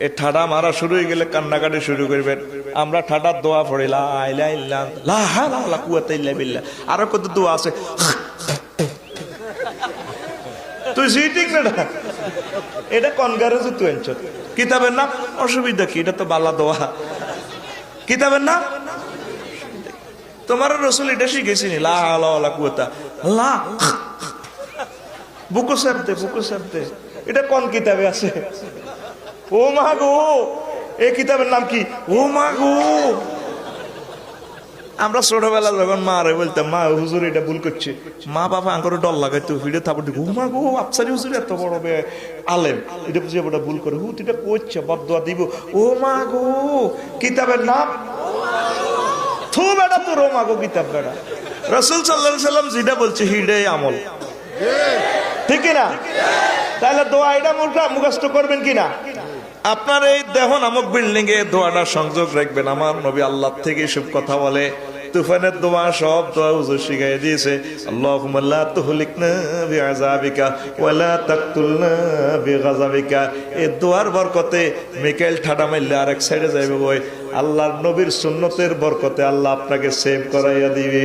এ ঠাডা মারা শুরু হয়ে গেলে কান্নাকাটি শুরু করবেন। আমরা ঠাডার দোয়া পড়ি লা ইলাহা ইল্লাল্লাহ লা হাওলা ওয়ালা কুওয়াতা ইল্লা বিল্লাহ। আরো কত দোয়া আছে, তুই সিটিং না এটা কনগারেজ তুই আনছ কিতাবের নাম, অসুবিধা কি, এটা তো বালা দোয়া কিতাবের নাম। তোমার রসুল এটা শিখেছিনি লা হাওলা ওয়ালা কুওয়াতা লা বুকু শব্দে বুকু শব্দে, এটা কোন কিতাবে আছে? ও মা গো, এই কিতাবের নাম কি? ও মা গো। আমরা ছোটবেলা যখন মা রে বলতাম মা হুজুর এটা ভুল করছে, মা বাবা আঙ্কর ডর লাগাইতো, ভিডিও থাপড় ও মা গো আফসারি হুজুর এত বড় আলেম, এটা বুঝে ওটা ভুল করে হুত এটা করছে বদদোয়া দিব। ও মা গো কিতাবের নাম থু বেটা তোর ও মা গো কিতাব বেটা। রাসূল সাল্লাল্লাহু আলাইহি সাল্লাম যেটা বলছে হিডাই আমল, ঠিক না? তাহলে দোয়া এটা মুখস্থ করবেন কিনা? আপনার এই দেহ নামক বিল্ডিং এ দোয়াটা সংযোগ রাখবেন। আমার নবী আল্লাহ থেকে সব কথা বলে, তুফানের দোয়া সব দোয়া হুজুর শিখাই দিয়েছে। আল্লাহুম্মা লা তুহলিকনা বিআযাবিকা ওয়া লা তাকতুলনা বিগাযাবিকা। এই দোয়ার বরকতে মিকাইল ঠাডা মারলে আরেক সাইডে যাইবে, ওই আল্লাহর নবীর সুন্নতের বরকতে আল্লাহ আপনাকে সেভ করাইয়া দিবে।